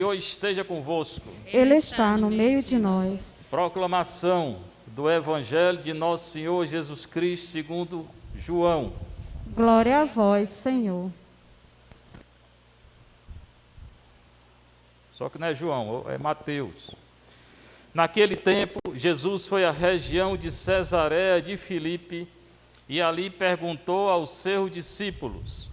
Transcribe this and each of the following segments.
Senhor esteja convosco. Ele está no meio de nós. Proclamação do Evangelho de Nosso Senhor Jesus Cristo segundo João. Glória a vós, Senhor. Só que não é João, é Mateus. Naquele tempo, Jesus foi à região de Cesareia de Filipe e ali perguntou aos seus discípulos: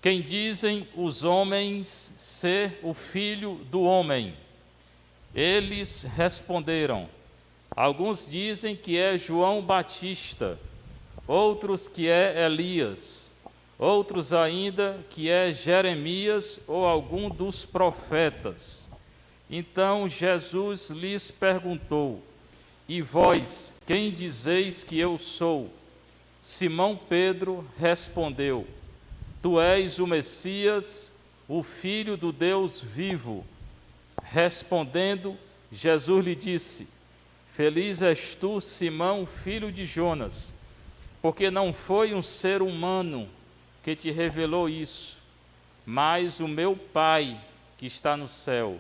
quem dizem os homens ser o Filho do Homem? Eles responderam: alguns dizem que é João Batista, outros que é Elias, outros ainda que é Jeremias ou algum dos profetas. Então Jesus lhes perguntou: e vós, quem dizeis que eu sou? Simão Pedro respondeu: tu és o Messias, o Filho do Deus vivo. Respondendo, Jesus lhe disse: feliz és tu, Simão, filho de Jonas, porque não foi um ser humano que te revelou isso, mas o meu Pai que está no céu.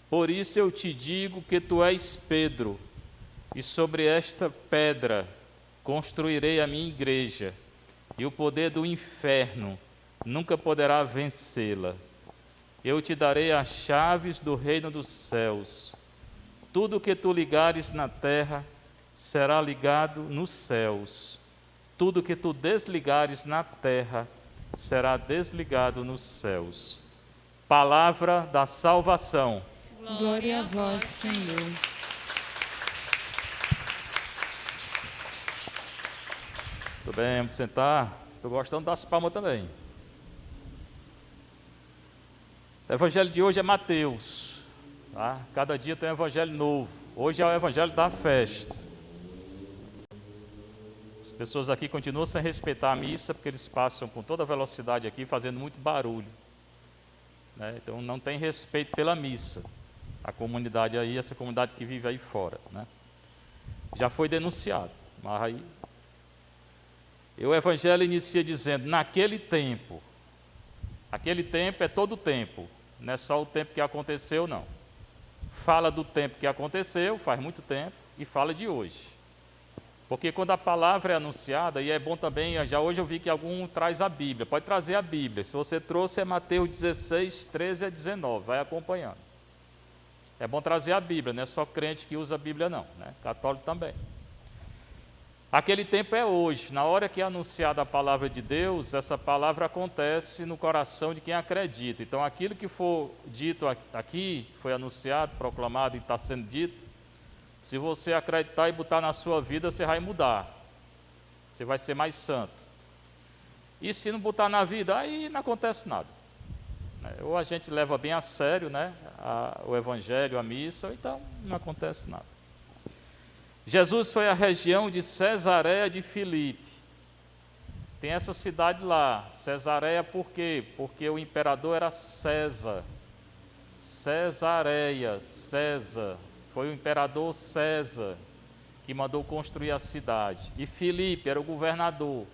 Por isso eu te digo que tu és Pedro, e sobre esta pedra construirei a minha igreja, e o poder do inferno nunca poderá vencê-la. Eu te darei as chaves do reino dos céus. Tudo que tu ligares na terra será ligado nos céus. Tudo que tu desligares na terra será desligado nos céus. Palavra da salvação. Glória a vós, Senhor. Tudo bem, vamos sentar. Estou gostando das palmas também. O evangelho de hoje é Mateus. Tá? Cada dia tem um evangelho novo. Hoje é o evangelho da festa. As pessoas aqui continuam sem respeitar a missa, porque eles passam com toda velocidade aqui, fazendo muito barulho. Né? Então não tem respeito pela missa. A comunidade aí, essa comunidade que vive aí fora. Né? Já foi denunciado. Mas aí... E o evangelho inicia dizendo: naquele tempo. Aquele tempo é todo o tempo, não é só o tempo que aconteceu, não. Fala do tempo que aconteceu, faz muito tempo, e fala de hoje. Porque quando a palavra é anunciada, e é bom também, já hoje eu vi que algum traz a Bíblia, pode trazer a Bíblia. Se você trouxe, é Mateus 16, 13 a 19, vai acompanhando. É bom trazer a Bíblia, não é só crente que usa a Bíblia, não, né? Católico também. Aquele tempo é hoje. Na hora que é anunciada a palavra de Deus, essa palavra acontece no coração de quem acredita. Então, aquilo que for dito aqui, foi anunciado, proclamado e está sendo dito, se você acreditar e botar na sua vida, você vai mudar. Você vai ser mais santo. E se não botar na vida, aí não acontece nada. Ou a gente leva bem a sério, né, o evangelho, a missa, ou então não acontece nada. Jesus foi à região de Cesareia de Filipe. Tem essa cidade lá, Cesareia, por quê? Porque o imperador era César. Cesareia, César. Foi o imperador César que mandou construir a cidade. E Filipe era o governador.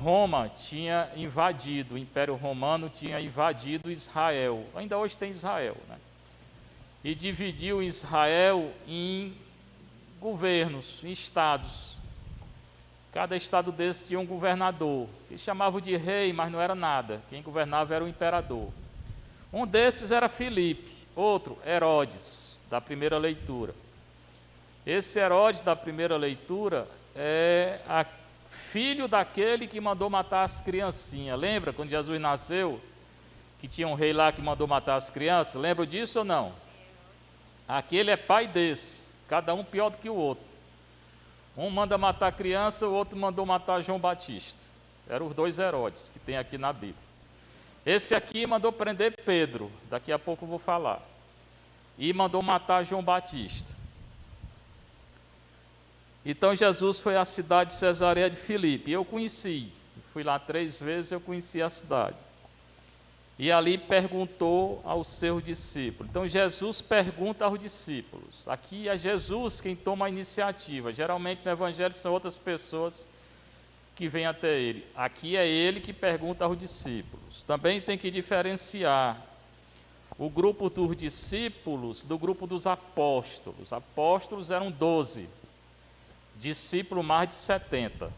Roma tinha invadido, o Império Romano tinha invadido Israel. Ainda hoje tem Israel, né? E dividiu Israel em governos, em estados. Cada estado desse tinha um governador. Eles chamavam de rei, mas não era nada. Quem governava era o imperador. Um desses era Filipe, outro, Herodes, da primeira leitura. Esse Herodes da primeira leitura é filho daquele que mandou matar as criancinhas. Lembra quando Jesus nasceu, que tinha um rei lá que mandou matar as crianças? Lembra disso ou não? Aquele é pai desse. Cada um pior do que o outro. Um manda matar a criança, o outro mandou matar João Batista. Eram os dois Herodes que tem aqui na Bíblia. Esse aqui mandou prender Pedro, daqui a pouco eu vou falar. E mandou matar João Batista. Então Jesus foi à cidade de Cesareia de Filipe. Eu conheci, fui lá 3 vezes, eu conheci a cidade. E ali perguntou aos seus discípulos. Então Jesus pergunta aos discípulos. Aqui é Jesus quem toma a iniciativa. Geralmente no Evangelho são outras pessoas que vêm até ele. Aqui é ele que pergunta aos discípulos. Também tem que diferenciar o grupo dos discípulos do grupo dos apóstolos. Apóstolos eram 12, discípulo mais de 70.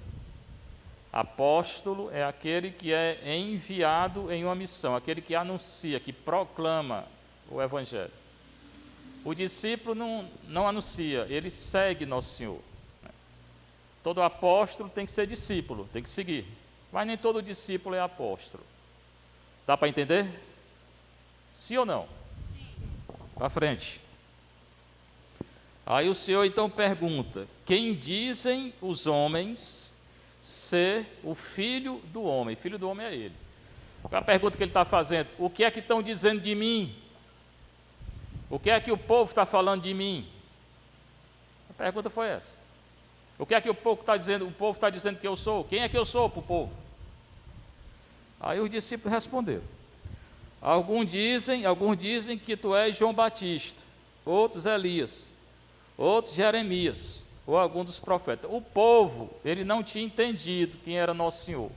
Apóstolo é aquele que é enviado em uma missão, aquele que anuncia, que proclama o Evangelho. O discípulo não anuncia, ele segue Nosso Senhor. Todo apóstolo tem que ser discípulo, tem que seguir. Mas nem todo discípulo é apóstolo. Dá para entender? Sim ou não? Sim. Para frente. Aí o Senhor então pergunta: quem dizem os homens ser o Filho do Homem? Filho do Homem é Ele. Qual é a pergunta que ele está fazendo? O que é que estão dizendo de mim? O que é que o povo está falando de mim? A pergunta foi essa. O que é que o povo está dizendo? O povo está dizendo que eu sou. Quem é que eu sou para o povo? Aí os discípulos responderam: alguns dizem que tu és João Batista, outros Elias, outros Jeremias, ou algum dos profetas. O povo, ele não tinha entendido quem era Nosso Senhor.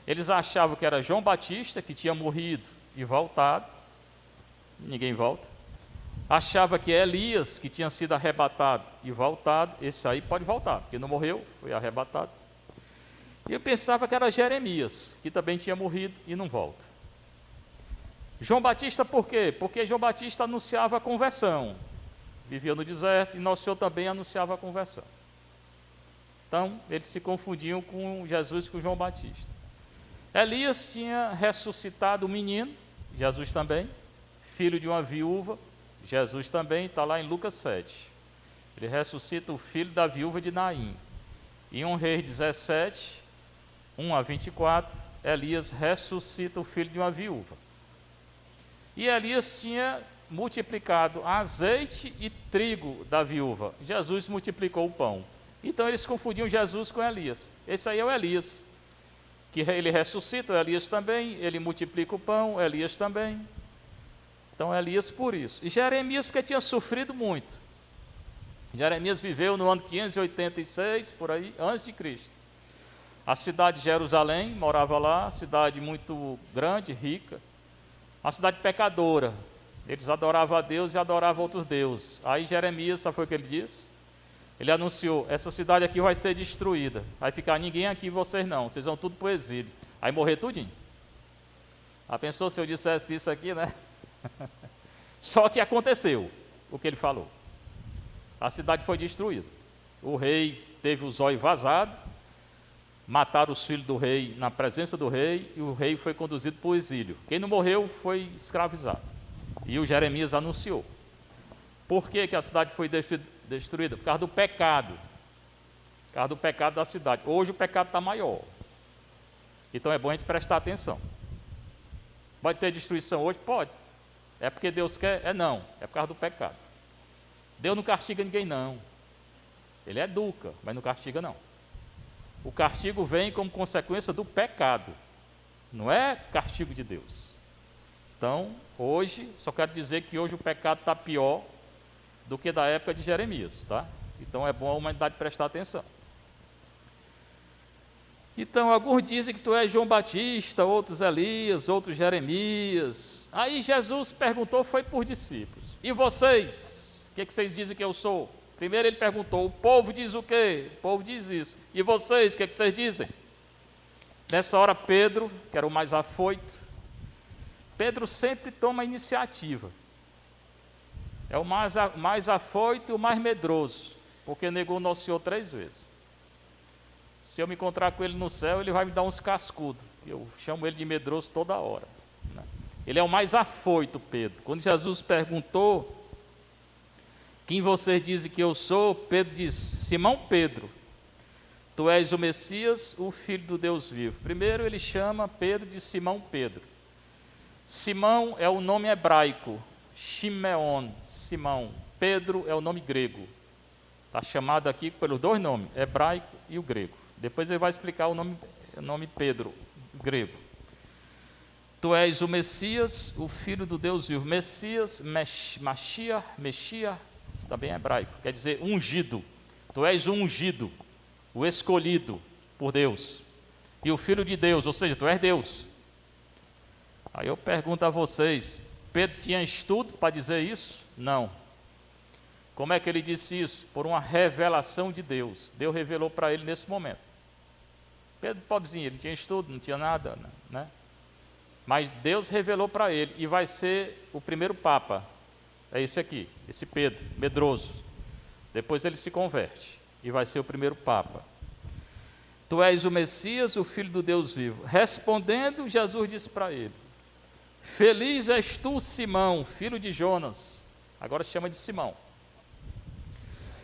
Eles achavam que era João Batista, que tinha morrido e voltado. Ninguém volta. Achava que é Elias, que tinha sido arrebatado e voltado. Esse aí pode voltar, porque não morreu, foi arrebatado. E eu pensava que era Jeremias, que também tinha morrido e não volta. João Batista por quê? Porque João Batista anunciava a conversão. Vivia no deserto e Nosso Senhor também anunciava a conversão. Então, eles se confundiam com Jesus e com João Batista. Elias tinha ressuscitado o menino, Jesus também, filho de uma viúva, Jesus também, está lá em Lucas 7. Ele ressuscita o filho da viúva de Naim. Em 1 Reis 17, 1 a 24, Elias ressuscita o filho de uma viúva. E Elias tinha multiplicado azeite e trigo da viúva. Jesus multiplicou o pão. Então eles confundiam Jesus com Elias. Esse aí é o Elias, que ele ressuscita, o Elias também, ele multiplica o pão, Elias também. Então Elias por isso. E Jeremias porque tinha sofrido muito. Jeremias viveu no ano 586, por aí, antes de Cristo. A cidade de Jerusalém, morava lá, cidade muito grande, rica. Uma cidade pecadora. Eles adoravam a Deus e adoravam outros deuses. Aí Jeremias, sabe o que ele disse? Ele anunciou: essa cidade aqui vai ser destruída. Vai ficar ninguém aqui, vocês não. Vocês vão tudo para o exílio. Aí morrer tudinho. Ah, pensou se eu dissesse isso aqui, né? Só que aconteceu o que ele falou. A cidade foi destruída. O rei teve os olhos vazados. Mataram os filhos do rei na presença do rei. E o rei foi conduzido para o exílio. Quem não morreu foi escravizado. E o Jeremias anunciou. Por que a cidade foi destruída? Por causa do pecado. Por causa do pecado da cidade. Hoje o pecado está maior. Então é bom a gente prestar atenção. Pode ter destruição hoje? Pode. É porque Deus quer? É não. É por causa do pecado. Deus não castiga ninguém, não. Ele educa, mas não castiga, não. O castigo vem como consequência do pecado. Não é castigo de Deus. Então, hoje, só quero dizer que hoje o pecado está pior do que da época de Jeremias, tá? Então é bom a humanidade prestar atenção. Então, alguns dizem que tu és João Batista, outros Elias, outros Jeremias. Aí Jesus perguntou, foi por discípulos: e vocês? O que vocês dizem que eu sou? Primeiro ele perguntou: o povo diz o quê? O povo diz isso. E vocês, o que vocês dizem? Nessa hora Pedro, que era o mais afoito, Pedro sempre toma a iniciativa. É o mais afoito e o mais medroso, porque negou Nosso Senhor 3 vezes. Se eu me encontrar com ele no céu, ele vai me dar uns cascudos. Eu chamo ele de medroso toda hora, né? Ele é o mais afoito, Pedro. Quando Jesus perguntou: quem vocês dizem que eu sou? Pedro disse: Simão Pedro, tu és o Messias, o Filho do Deus vivo. Primeiro ele chama Pedro de Simão Pedro. Simão é o nome hebraico, Shimeon, Simão. Pedro é o nome grego. Está chamado aqui pelos 2 nomes, hebraico e o grego. Depois ele vai explicar o nome Pedro, grego. Tu és o Messias, o Filho do Deus vivo. Messias, Messias, também é hebraico, quer dizer ungido. Tu és o ungido, o escolhido por Deus. E o Filho de Deus, ou seja, tu és Deus. Aí eu pergunto a vocês: Pedro tinha estudo para dizer isso? Não. Como é que ele disse isso? Por uma revelação de Deus. Deus revelou para ele nesse momento. Pedro, pobrezinho, ele não tinha estudo, não tinha nada, né? Mas Deus revelou para ele, e vai ser o primeiro Papa. É esse aqui, esse Pedro, medroso. Depois ele se converte, e vai ser o primeiro Papa. Tu és o Messias, o Filho do Deus vivo. Respondendo, Jesus disse para ele: Feliz és tu, Simão, filho de Jonas. Agora chama de Simão.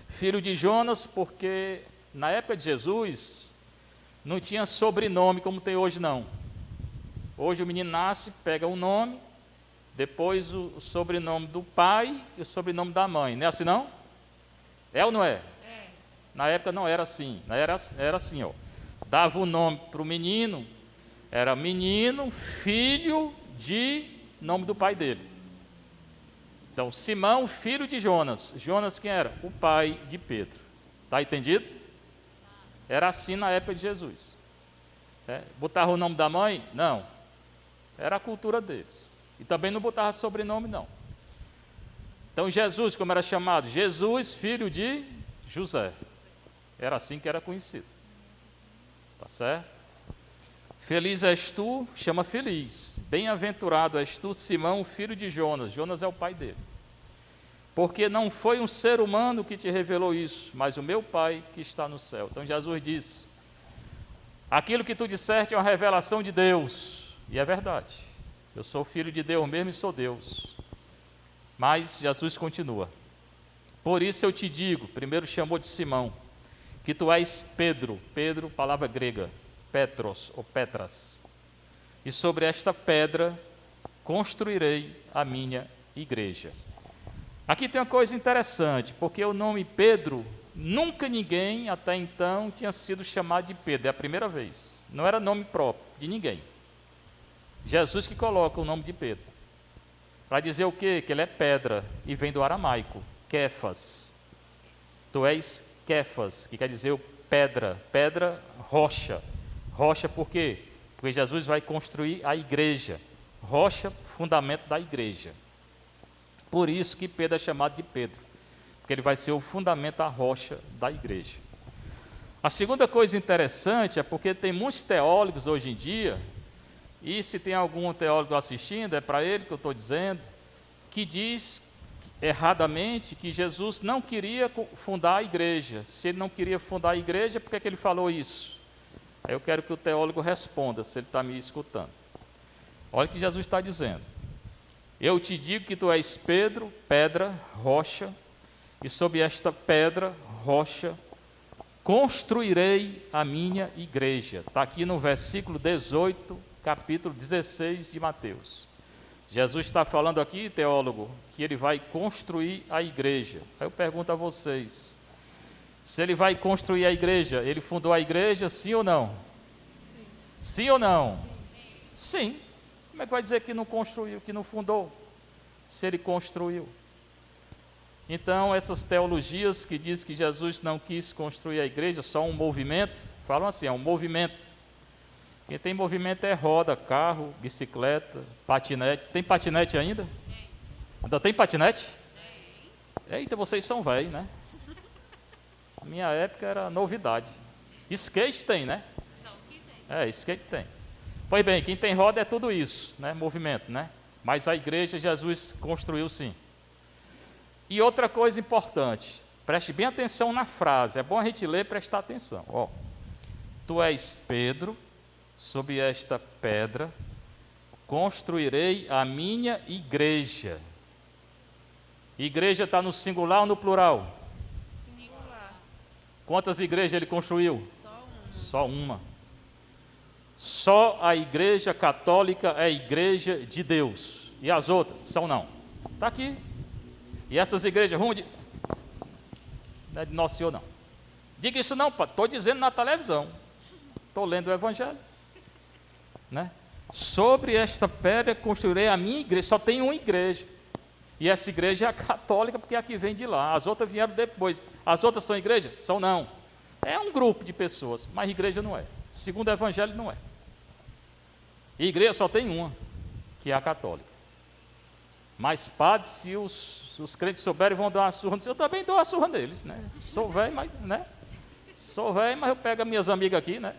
Filho de Jonas, porque na época de Jesus não tinha sobrenome como tem hoje, não. Hoje o menino nasce, pega um nome, depois o sobrenome do pai e o sobrenome da mãe. Não é assim, não? É ou não é? É. Na época não era assim. Era assim, ó. Dava o nome para o menino, era menino, filho de nome do pai dele. Então, Simão, filho de Jonas. Jonas quem era? O pai de Pedro. Está entendido? Era assim na época de Jesus. Botava o nome da mãe? Não. Era a cultura deles. E também não botava sobrenome, não. Então, Jesus, como era chamado? Jesus, filho de José. Era assim que era conhecido. Tá certo? Feliz és tu, chama feliz. Bem-aventurado és tu, Simão, filho de Jonas. Jonas é o pai dele. Porque não foi um ser humano que te revelou isso, mas o meu Pai que está no céu. Então Jesus disse: aquilo que tu disseste é uma revelação de Deus. E é verdade. Eu sou filho de Deus mesmo e sou Deus. Mas Jesus continua: por isso eu te digo, primeiro chamou de Simão, que tu és Pedro. Pedro, palavra grega, Petros ou Petras. E sobre esta pedra construirei a minha igreja. Aqui tem uma coisa interessante, porque o nome Pedro, nunca ninguém até então tinha sido chamado de Pedro, é a primeira vez. Não era nome próprio de ninguém. Jesus que coloca o nome de Pedro. Para dizer o quê? Que ele é pedra, e vem do aramaico, Kefas. Tu és Kefas, que quer dizer pedra, pedra, rocha. Rocha por quê? Porque Jesus vai construir a igreja. Rocha, fundamento da igreja. Por isso que Pedro é chamado de Pedro, porque ele vai ser o fundamento, a rocha da igreja. A segunda coisa interessante é porque tem muitos teólogos hoje em dia, e se tem algum teólogo assistindo, é para ele que eu estou dizendo, que diz erradamente que Jesus não queria fundar a igreja. Se ele não queria fundar a igreja, por que ele falou isso? Aí eu quero que o teólogo responda, se ele está me escutando. Olha o que Jesus está dizendo: eu te digo que tu és Pedro, pedra, rocha, e sobre esta pedra, rocha, construirei a minha igreja. Está aqui no versículo 18, capítulo 16 de Mateus. Jesus está falando aqui, teólogo, que ele vai construir a igreja. Aí eu pergunto a vocês, se ele vai construir a igreja, ele fundou a igreja, sim ou não? Sim. Sim ou não? Sim. Sim. Como é que vai dizer que não construiu, que não fundou, se ele construiu? Então, essas teologias que dizem que Jesus não quis construir a igreja, só um movimento, falam assim, é um movimento. Quem tem movimento é roda, carro, bicicleta, patinete. Tem patinete ainda? Tem. Ainda tem patinete? Tem. Eita, vocês são velhos, né? Na minha época era novidade. Skate tem, né? Só que tem. Skate tem. Pois bem, quem tem roda é tudo isso, né? Movimento, né? Mas a igreja Jesus construiu sim. E outra coisa importante, preste bem atenção na frase, é bom a gente ler e prestar atenção. Ó, tu és Pedro, sobre esta pedra construirei a minha igreja. Igreja está no singular ou no plural? Singular. Quantas igrejas ele construiu? Só uma. Só a igreja católica é a igreja de Deus. E as outras são não. Está aqui. E essas igrejas ruins, não é de Nosso Senhor não. Diga isso não, estou dizendo na televisão. Estou lendo o Evangelho. Né? Sobre esta pedra construirei a minha igreja. Só tem uma igreja. E essa igreja é a católica, porque é a que vem de lá. As outras vieram depois. As outras são igreja? São não. É um grupo de pessoas, mas igreja não é. Segundo o Evangelho não é. E igreja só tem uma, que é a católica. Mas padre, se os crentes souberem, vão dar uma surra. Eu também dou uma surra neles, né? Sou velho, mas, né? Sou velho, mas eu pego as minhas amigas aqui, né?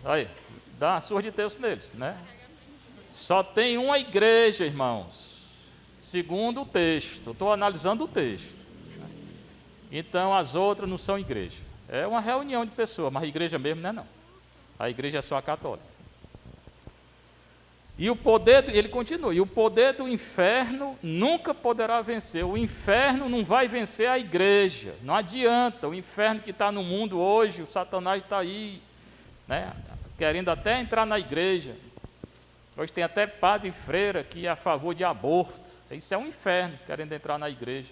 Aí, dá uma surra de terço neles, né? Só tem uma igreja, irmãos, segundo o texto. Eu estou analisando o texto. Né? Então, as outras não são igreja. É uma reunião de pessoas, mas a igreja mesmo não é não. A igreja é só a católica. E o poder, ele continua, e o poder do inferno nunca poderá vencer. O inferno não vai vencer a igreja, não adianta. O inferno que está no mundo hoje, o Satanás está aí, né, querendo até entrar na igreja. Hoje tem até padre e freira que é a favor de aborto. Isso é um inferno, querendo entrar na igreja.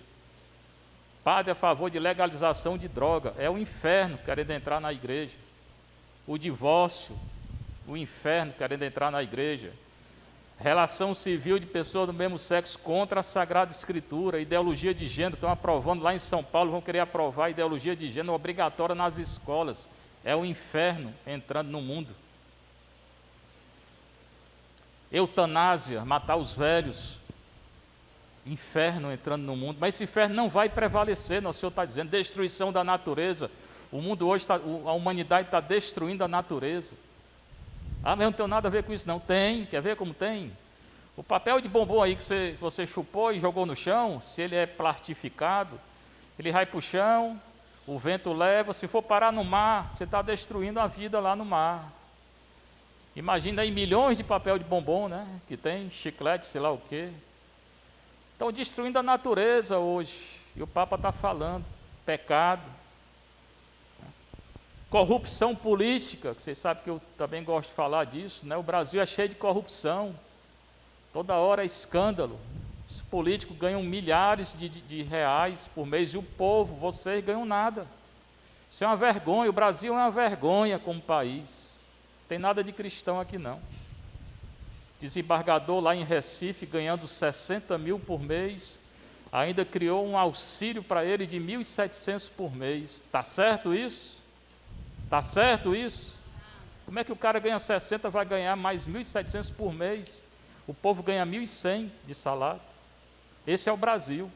Padre a favor de legalização de droga, é um inferno, querendo entrar na igreja. O divórcio, o inferno, querendo entrar na igreja. Relação civil de pessoas do mesmo sexo contra a Sagrada Escritura, ideologia de gênero, estão aprovando lá em São Paulo, vão querer aprovar a ideologia de gênero obrigatória nas escolas. É o inferno entrando no mundo. Eutanásia, matar os velhos, inferno entrando no mundo, mas esse inferno não vai prevalecer, o Senhor está dizendo, destruição da natureza. O mundo hoje, a humanidade está destruindo a natureza. Ah, mas eu não tenho nada a ver com isso não. Tem, quer ver como tem? O papel de bombom aí que você chupou e jogou no chão, se ele é plastificado, ele vai para o chão, o vento leva, se for parar no mar, você está destruindo a vida lá no mar. Imagina aí milhões de papel de bombom, né? Que tem, chiclete, sei lá o quê. Estão destruindo a natureza hoje. E o Papa está falando, pecado. Corrupção política, que vocês sabem que eu também gosto de falar disso, né? O Brasil é cheio de corrupção, toda hora é escândalo. Os políticos ganham milhares de reais por mês e o povo, vocês ganham nada. Isso é uma vergonha, o Brasil é uma vergonha como país. Não tem nada de cristão aqui não. Desembargador lá em Recife ganhando 60 mil por mês, ainda criou um auxílio para ele de 1.700 por mês. Está certo isso? Está certo isso? Como é que o cara ganha 60 vai ganhar mais 1.700 por mês? O povo ganha 1.100 de salário. Esse é o Brasil.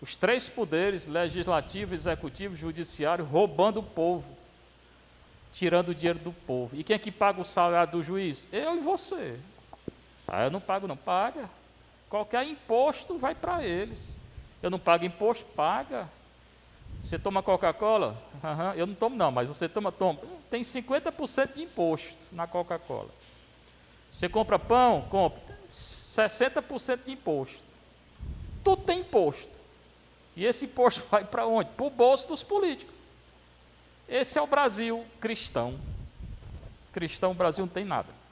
Os três poderes, legislativo, executivo, judiciário, roubando o povo, tirando o dinheiro do povo. E quem é que paga o salário do juiz? Eu e você. Ah, eu não pago não. Paga. Qualquer imposto vai para eles. Eu não pago imposto? Paga. Você toma Coca-Cola? Uhum, eu não tomo não, mas você toma. Tem 50% de imposto na Coca-Cola. Você compra pão? Compra. 60% de imposto. Tudo tem imposto. E esse imposto vai para onde? Para o bolso dos políticos. Esse é o Brasil cristão. Cristão, o Brasil não tem nada.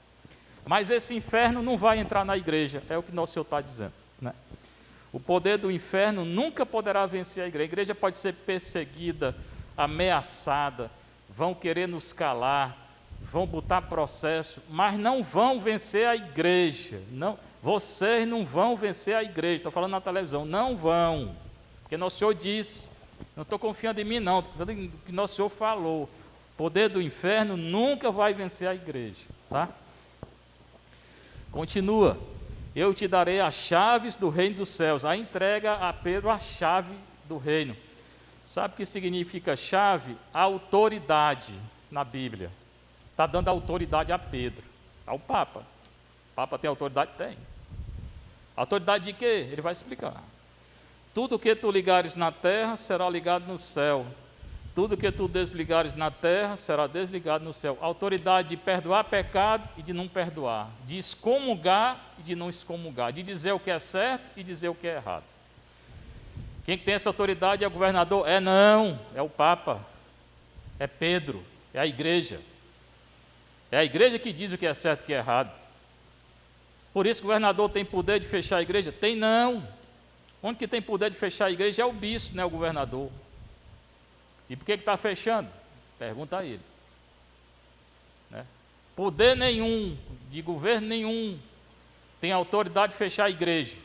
Mas esse inferno não vai entrar na igreja, é o que nosso Senhor está dizendo, né? O poder do inferno nunca poderá vencer a igreja. A igreja pode ser perseguida, ameaçada, vão querer nos calar, vão botar processo, mas não vão vencer a igreja. Não, vocês não vão vencer a igreja. Estou falando na televisão, não vão. Porque nosso Senhor disse, não estou confiando em mim não, estou confiando no que nosso Senhor falou. O poder do inferno nunca vai vencer a igreja, tá? Continua. Eu te darei as chaves do reino dos céus. Aí entrega a Pedro a chave do reino. Sabe o que significa chave? Autoridade na Bíblia. Está dando autoridade a Pedro, ao Papa. O Papa tem autoridade? Tem. Autoridade de quê? Ele vai explicar. Tudo que tu ligares na terra será ligado no céu. Tudo que tu desligares na terra será desligado no céu. Autoridade de perdoar pecado e de não perdoar. De excomungar e de não excomungar. De dizer o que é certo e dizer o que é errado. Quem tem essa autoridade é o governador? Não, é o Papa. É Pedro, é a igreja. É a igreja que diz o que é certo e o que é errado. Por isso o governador tem poder de fechar a igreja? Tem não. Onde que tem poder de fechar a igreja é o bispo, não é o governador. E por que está fechando? Pergunta a ele. Né? Poder nenhum, de governo nenhum, tem autoridade de fechar a igreja.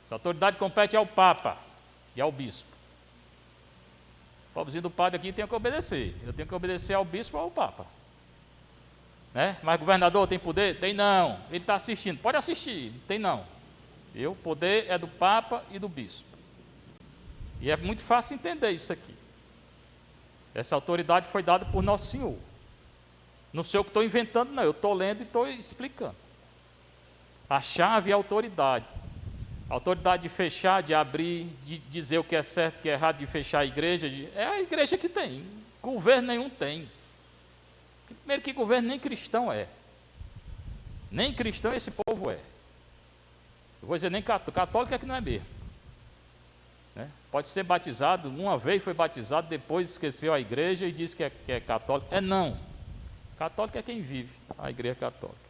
Essa autoridade compete ao Papa e ao bispo. O pobrezinho do padre aqui tem que obedecer. Eu tenho que obedecer ao bispo ou ao Papa. Né? Mas governador tem poder? Tem não. Ele está assistindo. Pode assistir. Tem não. O poder é do Papa e do Bispo. E é muito fácil entender isso aqui. Essa autoridade foi dada por Nosso Senhor. Não sei o que estou inventando, não. Eu estou lendo e estou explicando. A chave é a autoridade. A autoridade de fechar, de abrir, de dizer o que é certo, o que é errado, de fechar a igreja. É a igreja que tem. Governo nenhum tem. Primeiro que governo nem cristão é. Nem cristão esse povo é. Eu vou dizer nem católico é que não é mesmo. Né? Pode ser batizado, uma vez foi batizado, depois esqueceu a igreja e disse que é católico. Não. Católico é quem vive, a igreja católica.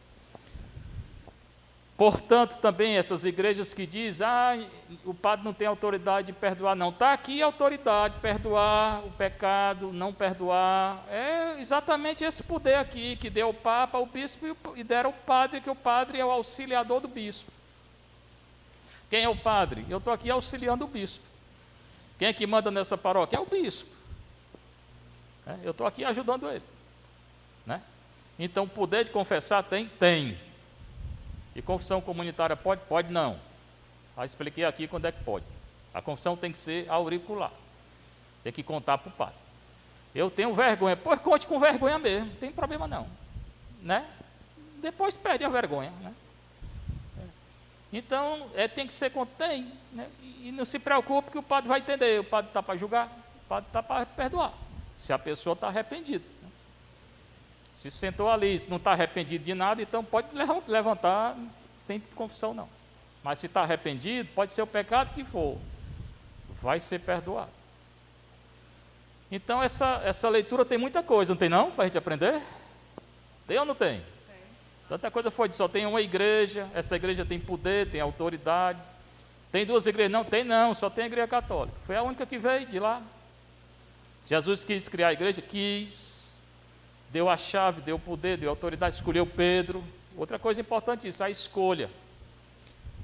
Portanto, também essas igrejas que dizem, o padre não tem autoridade de perdoar, não. Está aqui a autoridade, perdoar o pecado, não perdoar. É exatamente esse poder aqui, que deu o Papa, o Bispo e deram o padre, que o padre é o auxiliador do Bispo. Quem é o padre? Eu estou aqui auxiliando o Bispo. Quem é que manda nessa paróquia? É o Bispo. Eu estou aqui ajudando ele. Né? Então, o poder de confessar tem? Tem. E confissão comunitária pode? Pode não. Já expliquei aqui quando é que pode. A confissão tem que ser auricular. Tem que contar para o padre. Eu tenho vergonha. Pois conte com vergonha mesmo. Não tem problema não. Né? Depois perde a vergonha. Né? Então, tem que ser contém. Né? E não se preocupe que o padre vai entender. O padre está para julgar. O padre está para perdoar. Se a pessoa está arrependida. Se sentou ali, se não está arrependido de nada, então pode levantar, não tem confissão não. Mas se está arrependido, pode ser o pecado que for, vai ser perdoado. Então essa leitura tem muita coisa, não tem não, para a gente aprender? Tem ou não tem? Tem. Tanta coisa foi, só tem uma igreja, essa igreja tem poder, tem autoridade. Tem duas igrejas? Não, tem não, só tem a igreja católica. Foi a única que veio de lá. Jesus quis criar a igreja? Quis. Deu a chave, deu o poder, deu a autoridade, escolheu Pedro. Outra coisa importante isso, a escolha.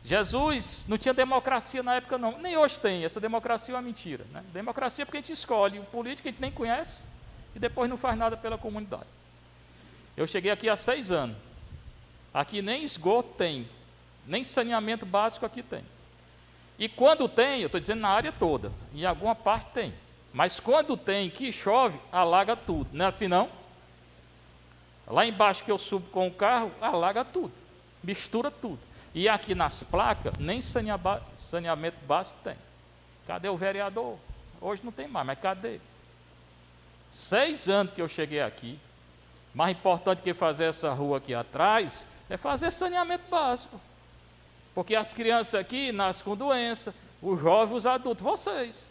Jesus não tinha democracia na época não, nem hoje tem, essa democracia é uma mentira. Né? Democracia é porque a gente escolhe, o político a gente nem conhece e depois não faz nada pela comunidade. Eu cheguei aqui há 6 anos, aqui nem esgoto tem, nem saneamento básico aqui tem. E quando tem, eu estou dizendo na área toda, em alguma parte tem, mas quando tem que chove, alaga tudo, não é assim não? Lá embaixo que eu subo com o carro, alaga tudo, mistura tudo. E aqui nas placas, nem saneamento básico tem. Cadê o vereador? Hoje não tem mais, mas cadê? 6 anos que eu cheguei aqui, mais importante que fazer essa rua aqui atrás, é fazer saneamento básico. Porque as crianças aqui nascem com doença, os jovens, os adultos, vocês.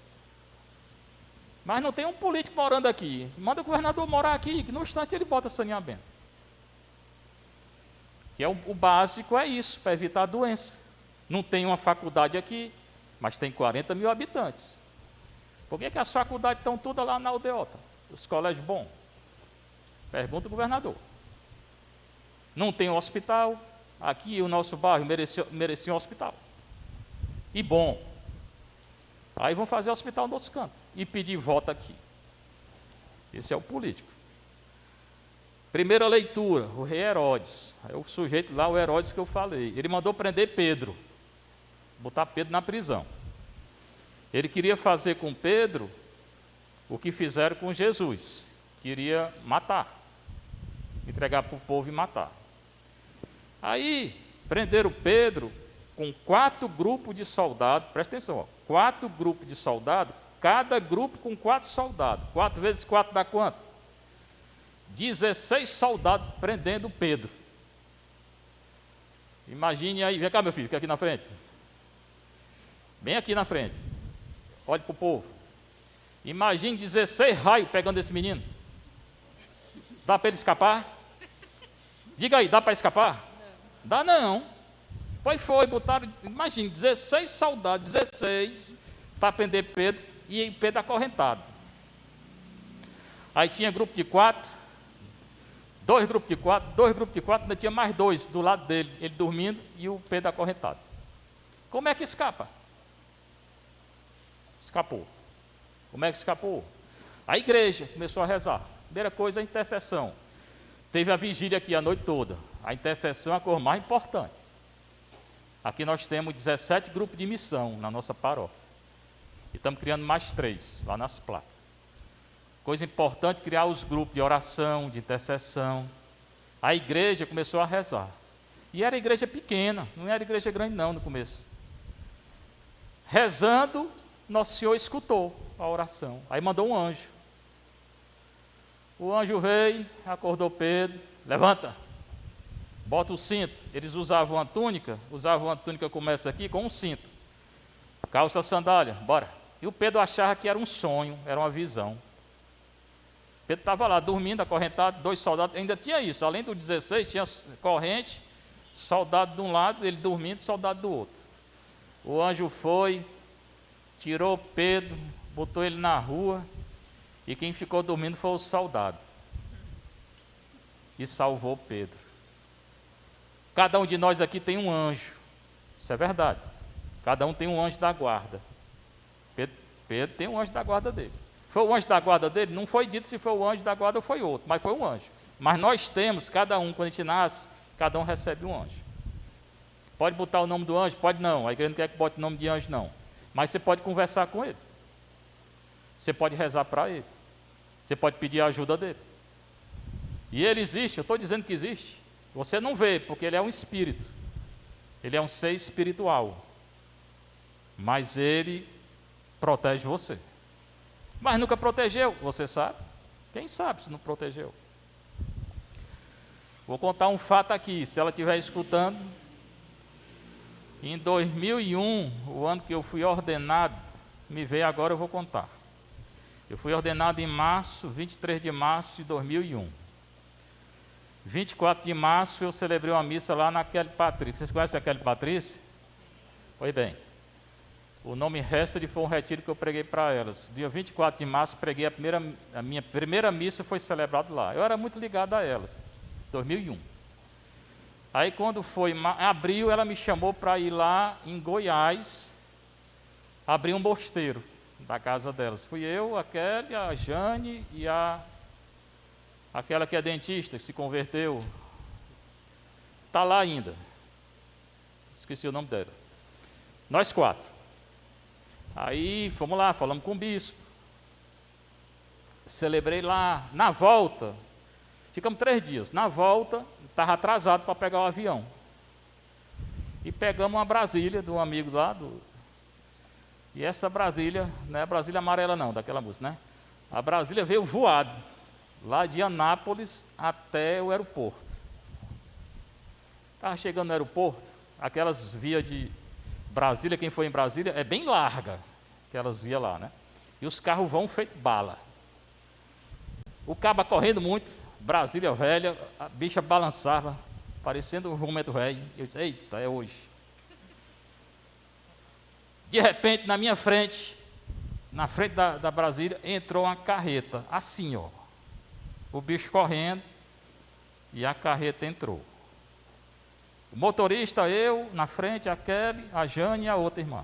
Mas não tem um político morando aqui. Manda o governador morar aqui, que no instante ele bota saneamento. Que o básico é isso, para evitar a doença. Não tem uma faculdade aqui, mas tem 40 mil habitantes. Por que as faculdades estão todas lá na aldeota? Os colégios bons? Pergunta o governador. Não tem um hospital. Aqui o nosso bairro merecia um hospital. E bom. Aí vão fazer hospital no outro canto e pedir voto aqui. Esse é o político. Primeira leitura, o rei Herodes. Aí o sujeito lá, o Herodes que eu falei, ele mandou prender Pedro, botar Pedro na prisão. Ele queria fazer com Pedro o que fizeram com Jesus, queria matar, entregar para o povo e matar. Aí prenderam Pedro com 4 grupos de soldados, presta atenção, 4 grupos de soldados, cada grupo com 4 soldados. 4 vezes 4 dá quanto? 16 soldados prendendo Pedro. Imagine aí, vem cá meu filho, fica aqui na frente. Bem aqui na frente. Olhe para o povo. Imagine 16 raios pegando esse menino. Dá para ele escapar? Diga aí, dá para escapar? Não. Dá não. Pois foi, botaram, imagine, 16 soldados, 16, para prender Pedro, e Pedro acorrentado. Aí tinha grupo de 4, 2 grupos de 4, 2 grupos de 4, ainda tinha mais 2 do lado dele, ele dormindo e o Pedro acorrentado. Como é que escapa? Escapou. Como é que escapou? A igreja começou a rezar. Primeira coisa, a intercessão. Teve a vigília aqui a noite toda. A intercessão é a coisa mais importante. Aqui nós temos 17 grupos de missão na nossa paróquia. E estamos criando mais 3 lá nas placas. Coisa importante, criar os grupos de oração, de intercessão. A igreja começou a rezar. E era igreja pequena, não era igreja grande não no começo. Rezando, Nosso Senhor escutou a oração. Aí mandou um anjo. O anjo veio, acordou Pedro, levanta, bota o cinto. Eles usavam uma túnica começa aqui com um cinto. Calça, sandália, bora. E o Pedro achava que era um sonho, era uma visão. Pedro estava lá dormindo, acorrentado, 2 soldados, ainda tinha isso, além do 16, tinha corrente, soldado de um lado, ele dormindo, soldado do outro. O anjo foi, tirou Pedro, botou ele na rua, e quem ficou dormindo foi o soldado. E salvou Pedro. Cada um de nós aqui tem um anjo, isso é verdade. Cada um tem um anjo da guarda. Pedro tem um anjo da guarda dele. Foi o anjo da guarda dele? Não foi dito se foi o anjo da guarda ou foi outro, mas foi um anjo. Mas nós temos, cada um, quando a gente nasce, cada um recebe um anjo. Pode botar o nome do anjo? Pode não, a igreja não quer que bote o nome de anjo não. Mas você pode conversar com ele. Você pode rezar para ele. Você pode pedir a ajuda dele. E ele existe, eu estou dizendo que existe. Você não vê, porque ele é um espírito. Ele é um ser espiritual. Mas ele protege você. Mas nunca protegeu, você sabe? Quem sabe se não protegeu? Vou contar um fato aqui, se ela estiver escutando. Em 2001, o ano que eu fui ordenado, me veio agora, eu vou contar. Eu fui ordenado em março, 23 de março de 2001. 24 de março eu celebrei uma missa lá na Kelly Patrícia. Vocês conhecem a Kelly Patrícia? Pois bem. O nome Resta foi um retiro que eu preguei para elas. Dia 24 de março, preguei a minha primeira missa, foi celebrado lá. Eu era muito ligado a elas, 2001. Aí quando foi em abril, ela me chamou para ir lá em Goiás, abrir um mosteiro da casa delas. Fui eu, a Kelly, a Jane e aquela que é dentista, que se converteu. Está lá ainda. Esqueci o nome dela. Nós 4. Aí fomos lá, falamos com o bispo. Celebrei lá. Na volta, ficamos 3 dias. Na volta, estava atrasado para pegar o avião. E pegamos uma Brasília de um amigo lá. E essa Brasília, não é a Brasília amarela não, daquela música, né? A Brasília veio voado, lá de Anápolis até o aeroporto. Estava chegando no aeroporto, aquelas vias de Brasília, quem foi em Brasília, é bem larga, aquelas vias lá, né? E os carros vão feito bala. O caba correndo muito, Brasília velha, a bicha balançava, parecendo um jumento velho. Eu disse, eita, é hoje. De repente, na minha frente, na frente da Brasília, entrou uma carreta, assim, ó. O bicho correndo, e a carreta entrou. O motorista, eu, na frente, a Kelly, a Jane e a outra irmã.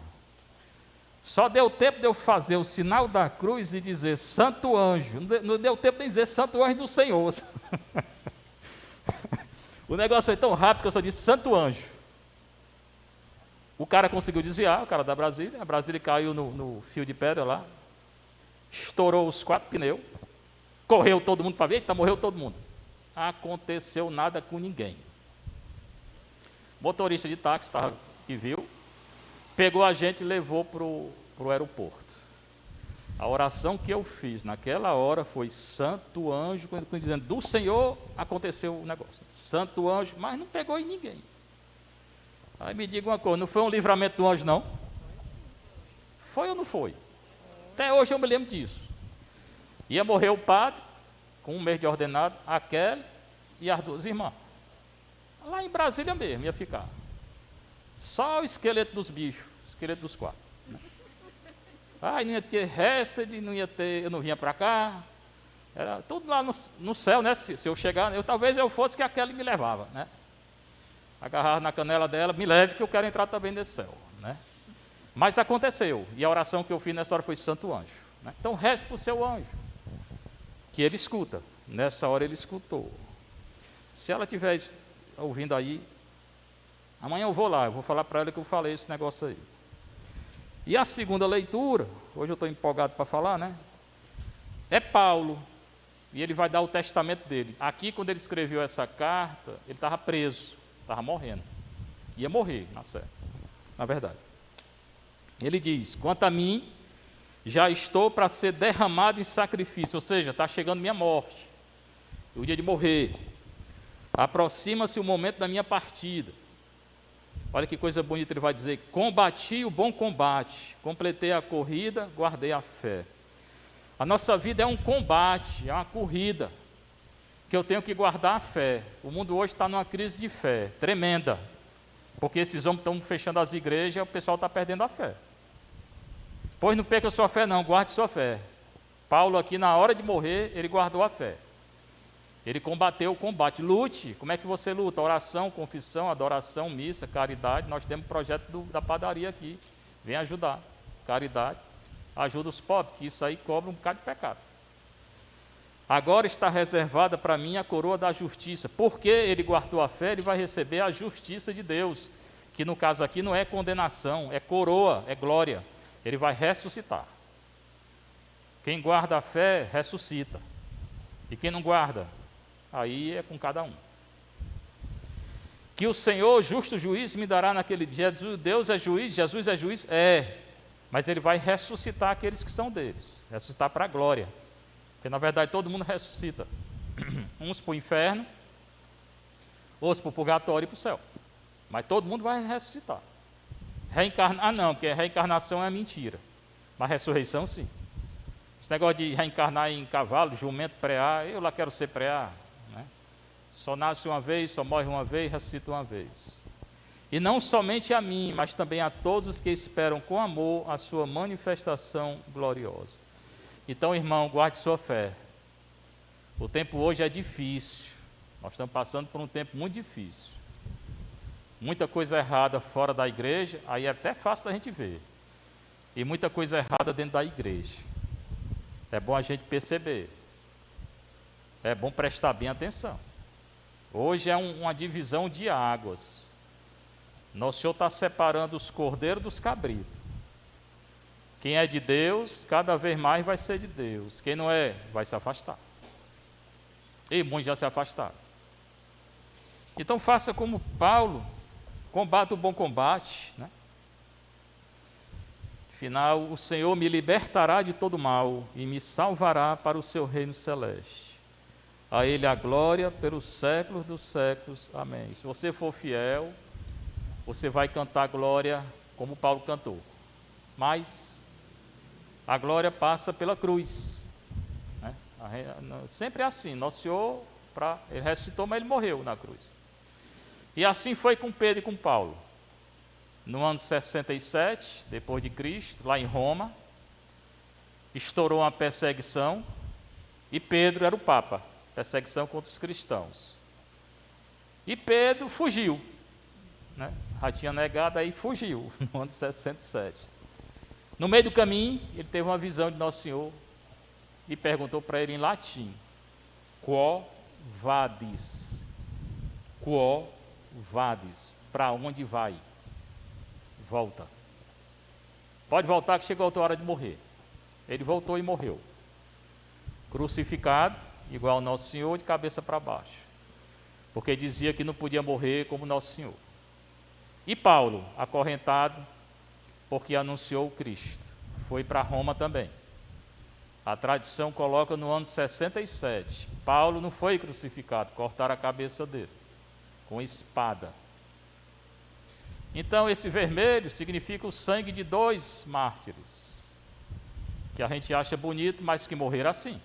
Só deu tempo de eu fazer o sinal da cruz e dizer Santo Anjo. Não deu tempo de dizer Santo Anjo do Senhor. O negócio foi tão rápido que eu só disse Santo Anjo. O cara conseguiu desviar, o cara da Brasília. A Brasília caiu no fio de pedra lá. Estourou os 4 pneus. Correu todo mundo para ver. Eita, morreu todo mundo. Aconteceu nada com ninguém. Motorista de táxi que viu, pegou a gente e levou para o aeroporto. A oração que eu fiz naquela hora foi Santo Anjo, quando dizendo, do Senhor aconteceu o negócio. Santo Anjo, mas não pegou em ninguém. Aí me diga uma coisa, não foi um livramento do anjo, não? Foi ou não foi? Até hoje eu me lembro disso. Ia morrer o padre, com 1 mês de ordenado, a Kelly e as 2 irmãs. Lá em Brasília mesmo, ia ficar. Só o esqueleto dos bichos, o esqueleto dos 4. Né? Não ia ter Hesed, não ia ter, eu não vinha para cá. Era tudo lá no céu, né? Se eu chegar, talvez eu fosse que a Kelly me levava, né? Agarrava na canela dela, me leve que eu quero entrar também nesse céu, né? Mas aconteceu, e a oração que eu fiz nessa hora foi Santo Anjo. Né? Então reze para o seu anjo, que ele escuta. Nessa hora ele escutou. Se ela estiver ouvindo aí, Amanhã eu vou lá, eu vou falar para ela que eu falei esse negócio aí. E a segunda leitura, hoje eu estou empolgado para falar, né? É Paulo, e ele vai dar o testamento dele. Aqui, quando ele escreveu essa carta, ele estava preso, estava morrendo. Ia morrer, na verdade. Ele diz: quanto a mim, já estou para ser derramado em sacrifício, ou seja, está chegando minha morte, o dia de morrer. Aproxima-se o momento da minha partida. Olha que coisa bonita, ele vai dizer: combati o bom combate, completei a corrida, guardei a fé. A nossa vida é um combate, é uma corrida, que eu tenho que guardar a fé. O mundo hoje está numa crise de fé, tremenda, porque esses homens estão fechando as igrejas e o pessoal está perdendo a fé. Pois não perca sua fé não, guarde sua fé. Paulo aqui, na hora de morrer, ele guardou a fé. Ele combateu o combate. Lute. Como é que você luta? Oração, confissão, adoração, missa, caridade. Nós temos o projeto da padaria aqui. Vem ajudar. Caridade. Ajuda os pobres, que isso aí cobra um bocado de pecado. Agora está reservada para mim a coroa da justiça. Porque ele guardou a fé, ele vai receber a justiça de Deus. Que no caso aqui não é condenação, é coroa, é glória. Ele vai ressuscitar. Quem guarda a fé, ressuscita. E quem não guarda, aí é com cada um. Que o Senhor, justo juiz, me dará naquele dia. Deus é juiz, Jesus é juiz? É. Mas ele vai ressuscitar aqueles que são deles. Ressuscitar para a glória. Porque na verdade todo mundo ressuscita. Uns para o inferno, outros para o purgatório e para o céu. Mas todo mundo vai ressuscitar. Reencarnar não, porque a reencarnação é mentira. Mas ressurreição sim. Esse negócio de reencarnar em cavalo, jumento, preá, eu lá quero ser preá, né? Só nasce uma vez, só morre uma vez, ressuscita uma vez. E não somente a mim, mas também a todos os que esperam com amor a sua manifestação gloriosa. Então, irmão, guarde sua fé. O tempo hoje é difícil. Nós estamos passando por um tempo muito difícil. Muita coisa errada fora da igreja, aí é até fácil da gente ver. E muita coisa errada dentro da igreja. É bom a gente perceber. É bom prestar bem atenção. Hoje é uma divisão de águas. Nosso Senhor está separando os cordeiros dos cabritos. Quem é de Deus, cada vez mais vai ser de Deus. Quem não é, vai se afastar. E muitos já se afastaram. Então faça como Paulo, combata o bom combate, né? Afinal, o Senhor me libertará de todo mal e me salvará para o seu reino celeste. A Ele a glória pelos séculos dos séculos. Amém. Se você for fiel, você vai cantar glória como Paulo cantou. Mas a glória passa pela cruz, né? Sempre é assim. Nosso Senhor, ele ressuscitou, mas ele morreu na cruz. E assim foi com Pedro e com Paulo. No ano 67, depois de Cristo, lá em Roma, estourou uma perseguição, e Pedro era o Papa, perseguição contra os cristãos. E Pedro fugiu, né? Já tinha negado, aí fugiu, no ano 67. No meio do caminho, ele teve uma visão de Nosso Senhor, e perguntou para ele em latim: Quo vadis? Quo vadis? Para onde vai? Volta. Pode voltar que chegou a hora de morrer. Ele voltou e morreu. Crucificado, igual ao Nosso Senhor, de cabeça para baixo. Porque dizia que não podia morrer como Nosso Senhor. E Paulo, acorrentado, porque anunciou o Cristo. Foi para Roma também. A tradição coloca no ano 67. Paulo não foi crucificado, cortaram a cabeça dele com espada. Então esse vermelho significa o sangue de 2 mártires, que a gente acha bonito, mas que morreram assim.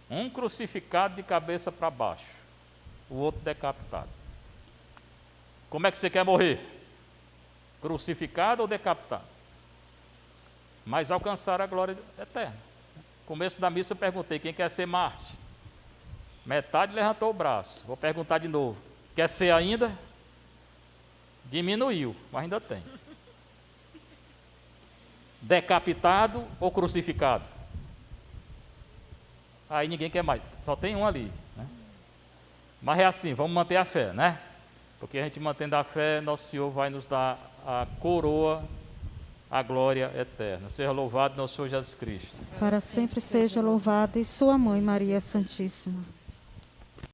Um crucificado de cabeça para baixo, o outro decapitado. Como é que você quer morrer? Crucificado ou decapitado? Mas alcançar a glória eterna. No começo da missa eu perguntei: quem quer ser mártir? Metade levantou o braço. Vou perguntar de novo: quer ser ainda? Diminuiu, mas ainda tem. Decapitado ou crucificado? Aí ninguém quer mais, só tem um ali, né? Mas é assim, vamos manter a fé, né? Porque a gente mantendo a fé, nosso Senhor vai nos dar a coroa, a glória eterna. Seja louvado nosso Senhor Jesus Cristo. Para sempre seja louvado e sua mãe Maria Santíssima.